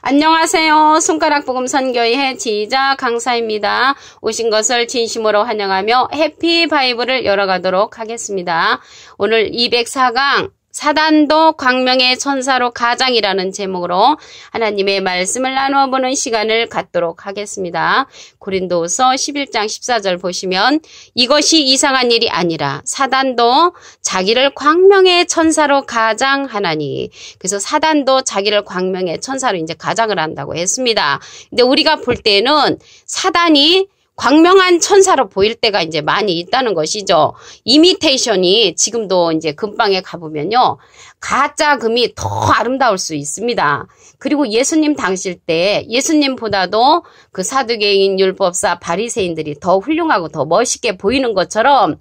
안녕하세요. 손가락복음 선교회 지휘자 강사입니다. 오신 것을 진심으로 환영하며 해피 바이블을 열어가도록 하겠습니다. 오늘 204강 사단도 광명의 천사로 가장이라는 제목으로 하나님의 말씀을 나누어 보는 시간을 갖도록 하겠습니다. 고린도후서 11장 14절 보시면 이것이 이상한 일이 아니라 사단도 자기를 광명의 천사로 가장하나니, 그래서 사단도 자기를 광명의 천사로 이제 가장을 한다고 했습니다. 근데 우리가 볼 때는 사단이 광명한 천사로 보일 때가 이제 많이 있다는 것이죠. 이미테이션이 지금도 이제 금방에 가보면요, 가짜 금이 더 아름다울 수 있습니다. 그리고 예수님 당실 때 예수님보다도 그 사두개인, 율법사, 바리새인들이 더 훌륭하고 더 멋있게 보이는 것처럼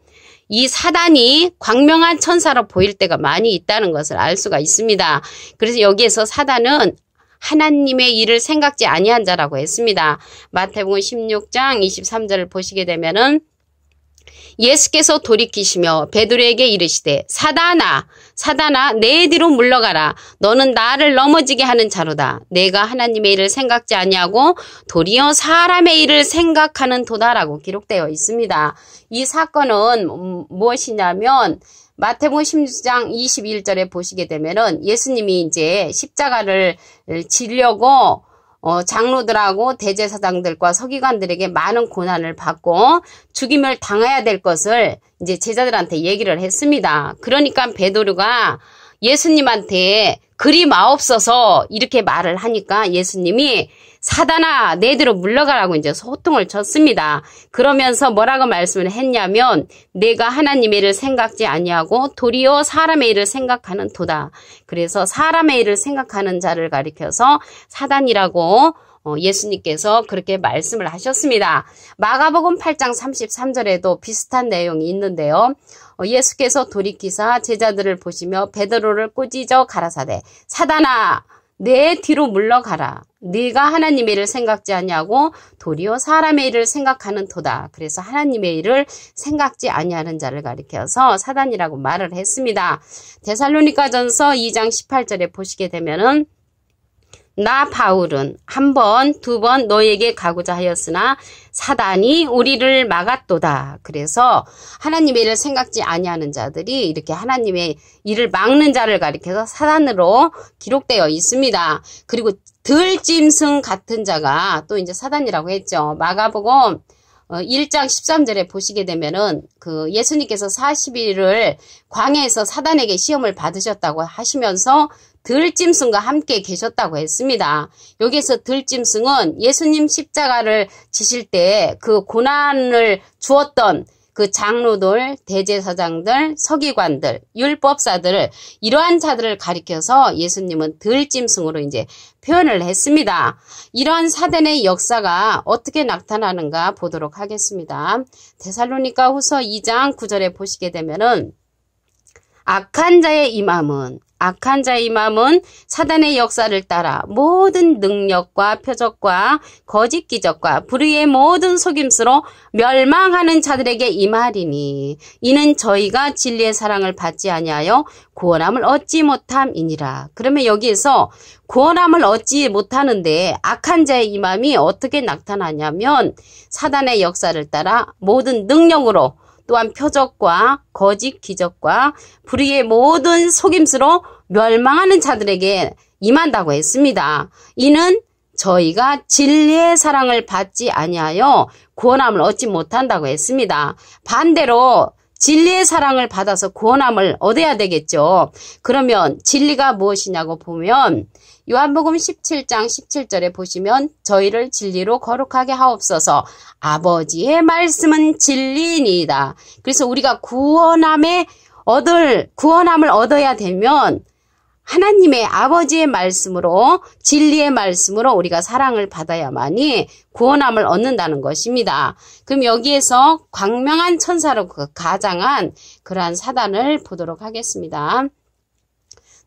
이 사단이 광명한 천사로 보일 때가 많이 있다는 것을 알 수가 있습니다. 그래서 여기에서 사단은 하나님의 일을 생각지 아니한 자라고 했습니다. 마태복음 16장 23절을 보시게 되면은 예수께서 돌이키시며 베드로에게 이르시되 사단아 내 뒤로 물러가라. 너는 나를 넘어지게 하는 자로다. 내가 하나님의 일을 생각지 아니하고 도리어 사람의 일을 생각하는 도다라고 기록되어 있습니다. 이 사건은 무엇이냐면 마태복음 16장 21절에 보시게 되면은 예수님이 이제 십자가를 지려고 장로들하고 대제사장들과 서기관들에게 많은 고난을 받고 죽임을 당해야 될 것을 이제 제자들한테 얘기를 했습니다. 그러니까 베드로가 예수님한테 그리 마옵소서 이렇게 말을 하니까 예수님이 사단아 내 뒤로 물러가라고 이제 소통을 쳤습니다. 그러면서 뭐라고 말씀을 했냐면 내가 하나님의 일을 생각지 아니하고 도리어 사람의 일을 생각하는 도다. 그래서 사람의 일을 생각하는 자를 가리켜서 사단이라고 예수님께서 그렇게 말씀을 하셨습니다. 마가복음 8장 33절에도 비슷한 내용이 있는데요. 예수께서 돌이키사 제자들을 보시며 베드로를 꾸짖어 가라사대 사단아 내 뒤로 물러가라. 네가 하나님의 일을 생각지 아니하고 도리어 사람의 일을 생각하는 도다. 그래서 하나님의 일을 생각지 아니하는 자를 가리켜서 사단이라고 말을 했습니다. 데살로니가전서 2장 18절에 보시게 되면은 나 바울은 한 번, 두 번 너에게 가고자 하였으나 사단이 우리를 막았도다. 그래서 하나님의 일을 생각지 아니하는 자들이 이렇게 하나님의 일을 막는 자를 가리켜서 사단으로 기록되어 있습니다. 그리고 들짐승 같은 자가 또 이제 사단이라고 했죠. 마가복음 1장 13절에 보시게 되면은 그 예수님께서 40일을 광야에서 사단에게 시험을 받으셨다고 하시면서 들짐승과 함께 계셨다고 했습니다. 여기에서 들짐승은 예수님 십자가를 지실 때 그 고난을 주었던 그 장로들, 대제사장들, 서기관들, 율법사들 이러한 자들을 가리켜서 예수님은 들짐승으로 이제 표현을 했습니다. 이러한 사단의 역사가 어떻게 나타나는가 보도록 하겠습니다. 데살로니가 후서 2장 9절에 보시게 되면은 악한 자의 임함은 사단의 역사를 따라 모든 능력과 표적과 거짓 기적과 불의의 모든 속임수로 멸망하는 자들에게 임하리니 이는 저희가 진리의 사랑을 받지 아니하여 구원함을 얻지 못함이니라. 그러면 여기에서 구원함을 얻지 못하는데 악한 자의 임함이 어떻게 나타나냐면 사단의 역사를 따라 모든 능력으로 또한 표적과 거짓 기적과 불의의 모든 속임수로 멸망하는 자들에게 임한다고 했습니다. 이는 저희가 진리의 사랑을 받지 아니하여 구원함을 얻지 못한다고 했습니다. 반대로 진리의 사랑을 받아서 구원함을 얻어야 되겠죠. 그러면 진리가 무엇이냐고 보면 요한복음 17장 17절에 보시면 저희를 진리로 거룩하게 하옵소서. 아버지의 말씀은 진리니이다. 그래서 우리가 구원함을 얻어야 되면 하나님의 아버지의 말씀으로 진리의 말씀으로 우리가 사랑을 받아야만이 구원함을 얻는다는 것입니다. 그럼 여기에서 광명한 천사로 가장한 그러한 사단을 보도록 하겠습니다.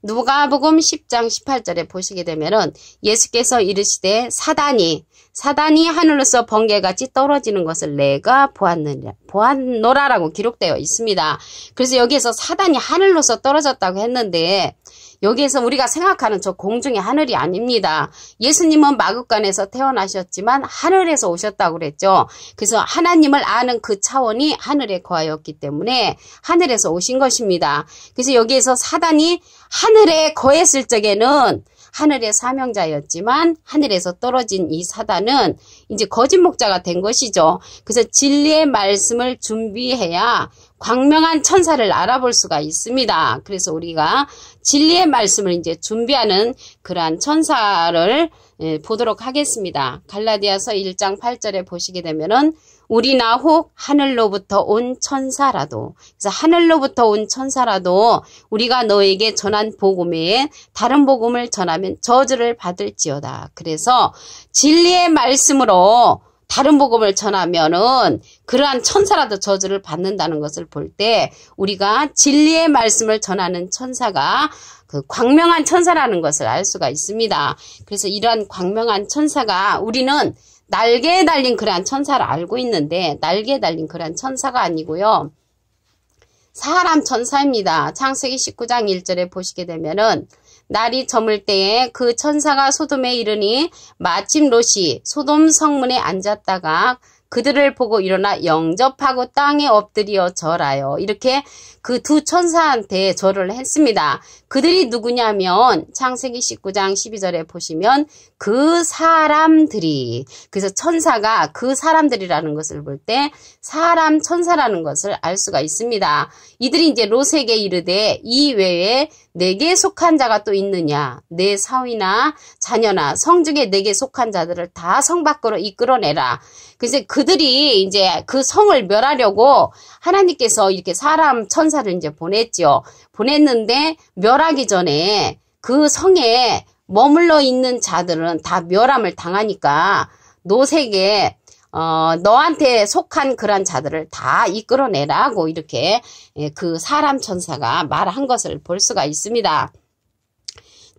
누가복음 10장 18절에 보시게 되면은 예수께서 이르시되 사단이 하늘로서 번개같이 떨어지는 것을 내가 보았노라라고 기록되어 있습니다. 그래서 여기에서 사단이 하늘로서 떨어졌다고 했는데 여기에서 우리가 생각하는 저 공중의 하늘이 아닙니다. 예수님은 마국간에서 태어나셨지만 하늘에서 오셨다고 그랬죠. 그래서 하나님을 아는 그 차원이 하늘에 거하였기 때문에 하늘에서 오신 것입니다. 그래서 여기에서 사단이 하늘에 거했을 적에는 하늘의 사명자였지만 하늘에서 떨어진 이 사단은 이제 거짓 목자가 된 것이죠. 그래서 진리의 말씀을 준비해야 광명한 천사를 알아볼 수가 있습니다. 그래서 우리가 진리의 말씀을 이제 준비하는 그러한 천사를 보도록 하겠습니다. 갈라디아서 1장 8절에 보시게 되면은 우리나 혹 하늘로부터 온 천사라도, 그래서 하늘로부터 온 천사라도 우리가 너에게 전한 복음 외에 다른 복음을 전하면 저주를 받을지어다. 그래서 진리의 말씀으로 다른 복음을 전하면은 그러한 천사라도 저주를 받는다는 것을 볼 때 우리가 진리의 말씀을 전하는 천사가 그 광명한 천사라는 것을 알 수가 있습니다. 그래서 이러한 광명한 천사가 우리는 날개에 달린 그러한 천사를 알고 있는데 날개에 달린 그러한 천사가 아니고요. 사람 천사입니다. 창세기 19장 1절에 보시게 되면은 날이 저물 때에 그 천사가 소돔에 이르니 마침 롯이 소돔 성문에 앉았다가 그들을 보고 일어나 영접하고 땅에 엎드려 절하여 이렇게 그 두 천사한테 절을 했습니다. 그들이 누구냐면 창세기 19장 12절에 보시면 그 사람들이, 그래서 천사가 그 사람들이라는 것을 볼 때 사람 천사라는 것을 알 수가 있습니다. 이들이 이제 롯에게 이르되 이 외에 내게 속한 자가 또 있느냐, 내 사위나 자녀나 성중에 내게 속한 자들을 다 성 밖으로 이끌어내라. 그래서 그들이 이제 그 성을 멸하려고 하나님께서 이렇게 사람 천사를 이제 보냈죠. 보냈는데 멸하기 전에 그 성에 머물러 있는 자들은 다 멸함을 당하니까 롯에게 너한테 속한 그런 자들을 다 이끌어내라고 이렇게 그 사람 천사가 말한 것을 볼 수가 있습니다.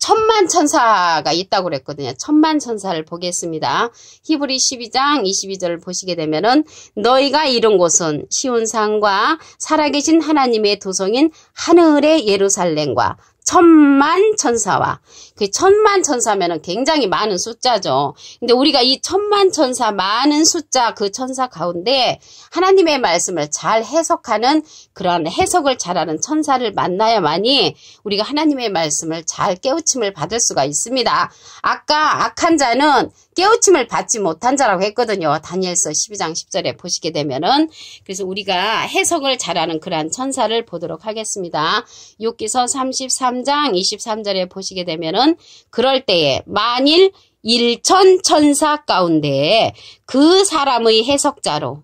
천만 천사가 있다고 그랬거든요. 천만 천사를 보겠습니다. 히브리 12장 22절을 보시게 되면은 너희가 이룬 곳은 시온산과 살아계신 하나님의 도성인 하늘의 예루살렘과 천만 천사와, 그 천만 천사면은 굉장히 많은 숫자죠. 근데 우리가 이 천만 천사 많은 숫자 그 천사 가운데 하나님의 말씀을 잘 해석하는 그런 해석을 잘하는 천사를 만나야만이 우리가 하나님의 말씀을 잘 깨우침을 받을 수가 있습니다. 아까 악한 자는 깨우침을 받지 못한 자라고 했거든요. 다니엘서 12장 10절에 보시게 되면은. 그래서 우리가 해석을 잘하는 그러한 천사를 보도록 하겠습니다. 욥기서 33장 23절에 보시게 되면은 그럴 때에 만일 1천 천사 가운데 그 사람의 해석자로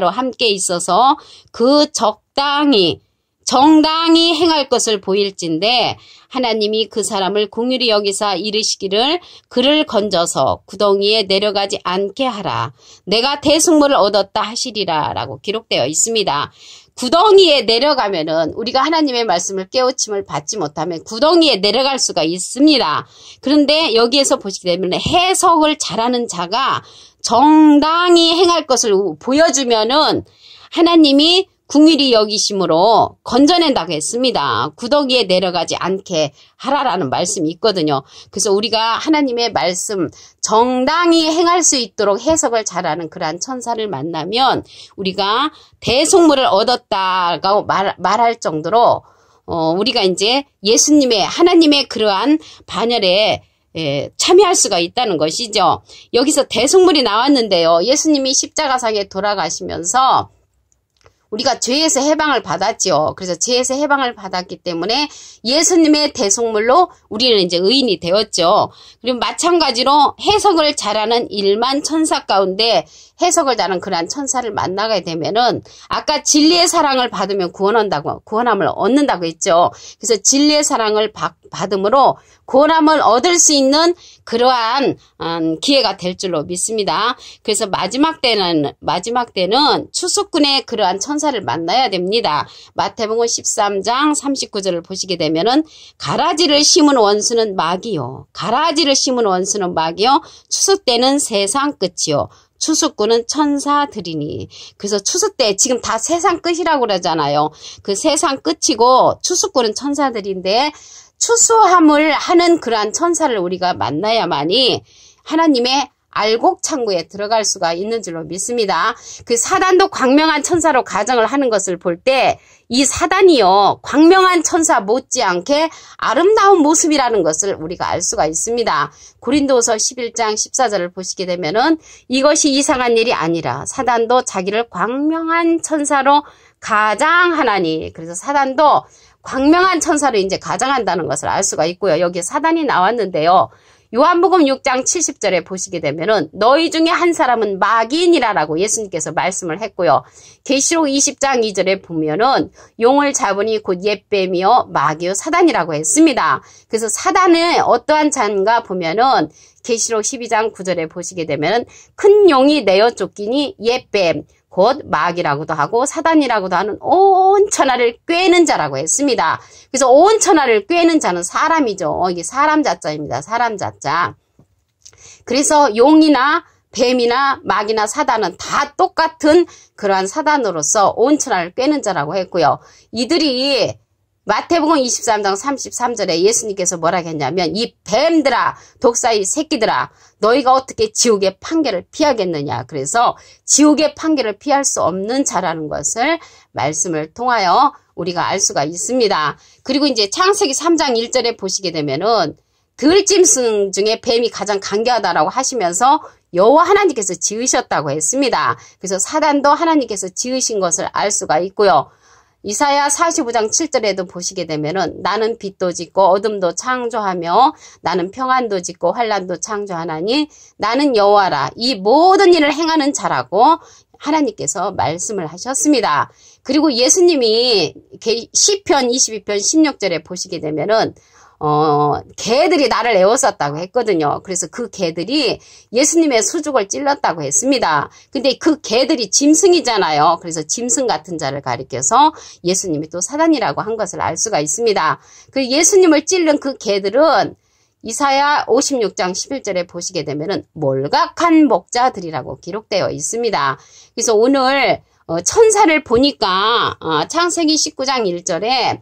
함께 있어서 그 정당히 행할 것을 보일진데 하나님이 그 사람을 긍휼히 여기사 이르시기를 그를 건져서 구덩이에 내려가지 않게 하라. 내가 대속물을 얻었다 하시리라 라고 기록되어 있습니다. 구덩이에 내려가면은 우리가 하나님의 말씀을 깨우침을 받지 못하면 구덩이에 내려갈 수가 있습니다. 그런데 여기에서 보시게 되면 해석을 잘하는 자가 정당히 행할 것을 보여주면은 하나님이 긍휼히 여기심으로 건져낸다고 했습니다. 구덩이에 내려가지 않게 하라라는 말씀이 있거든요. 그래서 우리가 하나님의 말씀 정당히 행할 수 있도록 해석을 잘하는 그러한 천사를 만나면 우리가 대속물을 얻었다고 말할 정도로 우리가 이제 예수님의 하나님의 그러한 반열에 참여할 수가 있다는 것이죠. 여기서 대속물이 나왔는데요. 예수님이 십자가상에 돌아가시면서 우리가 죄에서 해방을 받았죠. 그래서 죄에서 해방을 받았기 때문에 예수님의 대속물로 우리는 이제 의인이 되었죠. 그리고 마찬가지로 해석을 잘하는 1만 천사 가운데 해석을 잘하는 그러한 천사를 만나게 되면은 아까 진리의 사랑을 받으면 구원함을 얻는다고 했죠. 그래서 진리의 사랑을 받음으로 구원함을 얻을 수 있는 그러한 기회가 될 줄로 믿습니다. 그래서 마지막 때는 추수꾼의 그러한 천사를 만나야 됩니다. 마태복음 13장 39절을 보시게 되면은 가라지를 심은 원수는 마귀요. 가라지를 심은 원수는 마귀요. 추수 때는 세상 끝이요. 추수꾼은 천사들이니. 그래서 추수 때 지금 다 세상 끝이라고 그러잖아요. 그 세상 끝이고 추수꾼은 천사들인데 추수함을 하는 그러한 천사를 우리가 만나야만이 하나님의 알곡 창고에 들어갈 수가 있는 줄로 믿습니다. 그 사단도 광명한 천사로 가정을 하는 것을 볼 때 이 사단이요 광명한 천사 못지않게 아름다운 모습이라는 것을 우리가 알 수가 있습니다. 고린도후서 11장 14절을 보시게 되면은 이것이 이상한 일이 아니라 사단도 자기를 광명한 천사로 가장하나니, 그래서 사단도 광명한 천사로 이제 가장한다는 것을 알 수가 있고요. 여기에 사단이 나왔는데요. 요한복음 6장 70절에 보시게 되면은 너희 중에 한 사람은 마귀인이라라고 예수님께서 말씀을 했고요. 계시록 20장 2절에 보면은 용을 잡으니 곧 옛뱀이요 마귀요 사단이라고 했습니다. 그래서 사단은 어떠한 자인가 보면은 계시록 12장 9절에 보시게 되면은 큰 용이 내어 쫓기니 옛뱀 곧 마귀라고도 하고 사단이라고도 하는 온 천하를 꿰는 자라고 했습니다. 그래서 온 천하를 꿰는 자는 사람이죠. 이게 사람 자자입니다. 사람 자자. 그래서 용이나 뱀이나 마귀나 사단은 다 똑같은 그러한 사단으로서 온 천하를 꿰는 자라고 했고요. 이들이 마태복음 23장 33절에 예수님께서 뭐라고 했냐면 이 뱀들아 독사의 새끼들아 너희가 어떻게 지옥의 판결을 피하겠느냐. 그래서 지옥의 판결을 피할 수 없는 자라는 것을 말씀을 통하여 우리가 알 수가 있습니다. 그리고 이제 창세기 3장 1절에 보시게 되면은 들짐승 중에 뱀이 가장 강교하다라고 하시면서 여호와 하나님께서 지으셨다고 했습니다. 그래서 사단도 하나님께서 지으신 것을 알 수가 있고요. 이사야 45장 7절에도 보시게 되면은 나는 빛도 짓고 어둠도 창조하며 나는 평안도 짓고 환란도 창조하나니 나는 여호와라 이 모든 일을 행하는 자라고 하나님께서 말씀을 하셨습니다. 그리고 예수님이 시편 22편 16절에 보시게 되면은 개들이 나를 에워쌌다고 했거든요. 그래서 그 개들이 예수님의 수족을 찔렀다고 했습니다. 근데 그 개들이 짐승이잖아요. 그래서 짐승 같은 자를 가리켜서 예수님이 또 사단이라고 한 것을 알 수가 있습니다. 그 예수님을 찔른 그 개들은 이사야 56장 11절에 보시게 되면은 몰각한 목자들이라고 기록되어 있습니다. 그래서 오늘 천사를 보니까 창세기 19장 1절에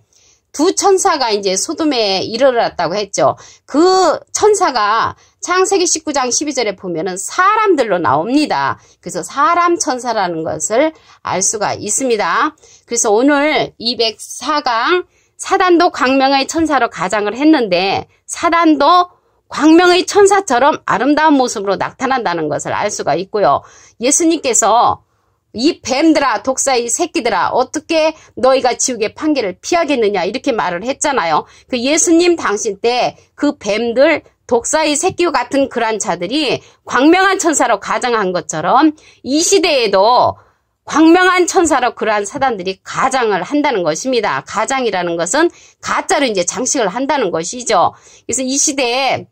두 천사가 이제 소돔에 이르렀다고 했죠. 그 천사가 창세기 19장 12절에 보면은 사람들로 나옵니다. 그래서 사람 천사라는 것을 알 수가 있습니다. 그래서 오늘 204강 사단도 광명의 천사로 가장을 했는데 사단도 광명의 천사처럼 아름다운 모습으로 나타난다는 것을 알 수가 있고요. 예수님께서 이 뱀들아 독사의 새끼들아 어떻게 너희가 지옥의 판결을 피하겠느냐 이렇게 말을 했잖아요. 그 예수님 당신 때 그 뱀들 독사의 새끼와 같은 그런 자들이 광명한 천사로 가장한 것처럼 이 시대에도 광명한 천사로 그러한 사단들이 가장을 한다는 것입니다. 가장이라는 것은 가짜로 이제 장식을 한다는 것이죠. 그래서 이 시대에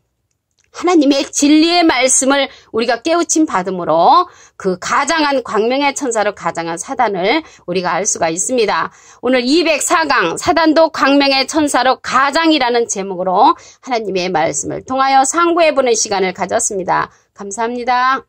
하나님의 진리의 말씀을 우리가 깨우침 받음으로 그 가장한 광명의 천사로 가장한 사단을 우리가 알 수가 있습니다. 오늘 204강 사단도 광명의 천사로 가장이라는 제목으로 하나님의 말씀을 통하여 상고해보는 시간을 가졌습니다. 감사합니다.